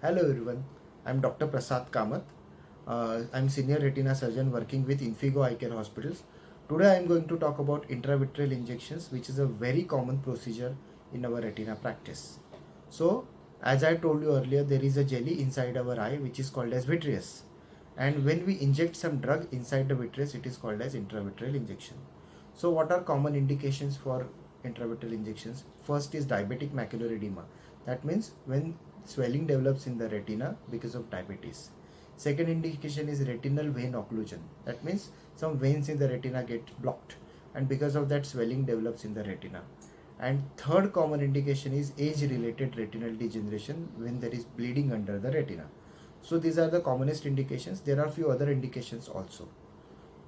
Hello everyone, I'm Dr. Prasad Kamath. I'm senior retina surgeon working with Infigo Eye Care Hospitals. Today I'm going to talk about intravitreal injections, which is a very common procedure in our retina practice. So, as I told you earlier, there is a jelly inside our eye which is called as vitreous. And when we inject some drug inside the vitreous, it is called as intravitreal injection. So, what are common indications for intravitreal injections? First is diabetic macular edema. That means when swelling develops in the retina because of diabetes. Second indication is retinal vein occlusion. That means some veins in the retina get blocked, and because of that swelling develops in the retina. And third common indication is age related retinal degeneration, when there is bleeding under the retina. So these are the commonest indications. There are few other indications also.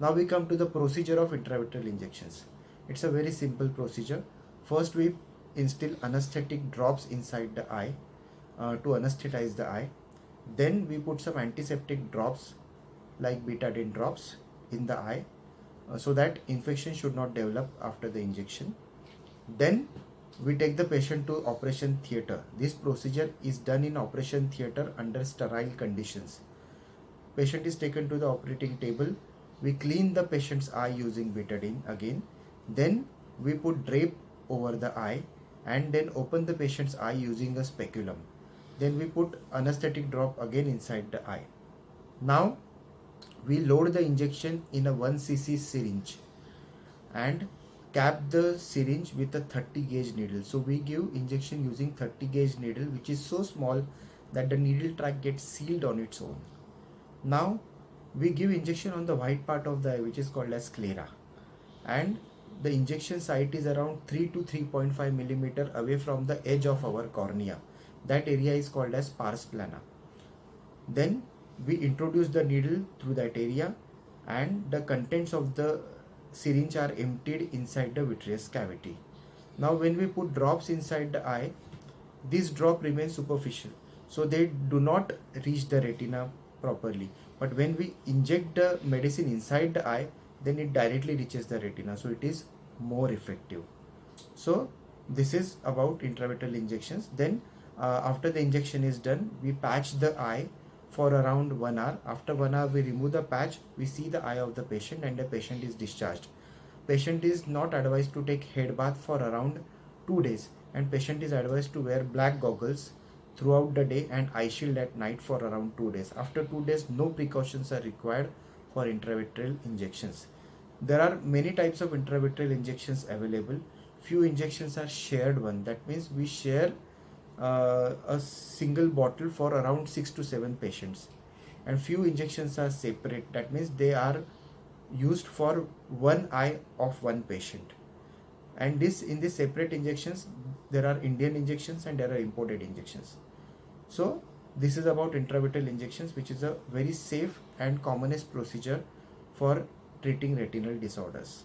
Now we come to the procedure of intravitreal injections. It's a very simple procedure. First we instill anesthetic drops inside the eye to anesthetize the eye. Then we put some antiseptic drops like betadine drops in the eye so that infection should not develop after the injection. Then we take the patient to operation theatre. This procedure is done in operation theatre under sterile conditions. Patient is taken to the operating table. We clean the patient's eye using betadine again. Then we put drape over the eye and then open the patient's eye using a speculum. Then we put anesthetic drop again inside the eye. Now we load the injection in a 1 cc syringe and cap the syringe with a 30 gauge needle. So we give injection using 30 gauge needle, which is so small that the needle track gets sealed on its own. Now we give injection on the white part of the eye, which is called as sclera, and the injection site is around 3 to 3.5 millimeter away from the edge of our cornea. That area is called as pars plana. Then we introduce the needle through that area and the contents of the syringe are emptied inside the vitreous cavity. Now when we put drops inside the eye, this drop remains superficial, so they do not reach the retina properly. But when we inject the medicine inside the eye, then it directly reaches the retina, so it is more effective. So this is about intravitreal injections. Then after the injection is done, we patch the eye for around 1 hour. After 1 hour, we remove the patch, we see the eye of the patient, and the patient is discharged. Patient is not advised to take head bath for around 2 days, and patient is advised to wear black goggles throughout the day and eye shield at night for around 2 days. After 2 days, no precautions are required for intravitreal injections. There are many types of intravitreal injections available. Few injections are shared one. That means we share a single bottle for around 6 to 7 patients, and few injections are separate. That means they are used for one eye of one patient. And this in the separate injections, there are Indian injections and there are imported injections. So this is about intravitreal injections, which is a very safe and commonest procedure for treating retinal disorders.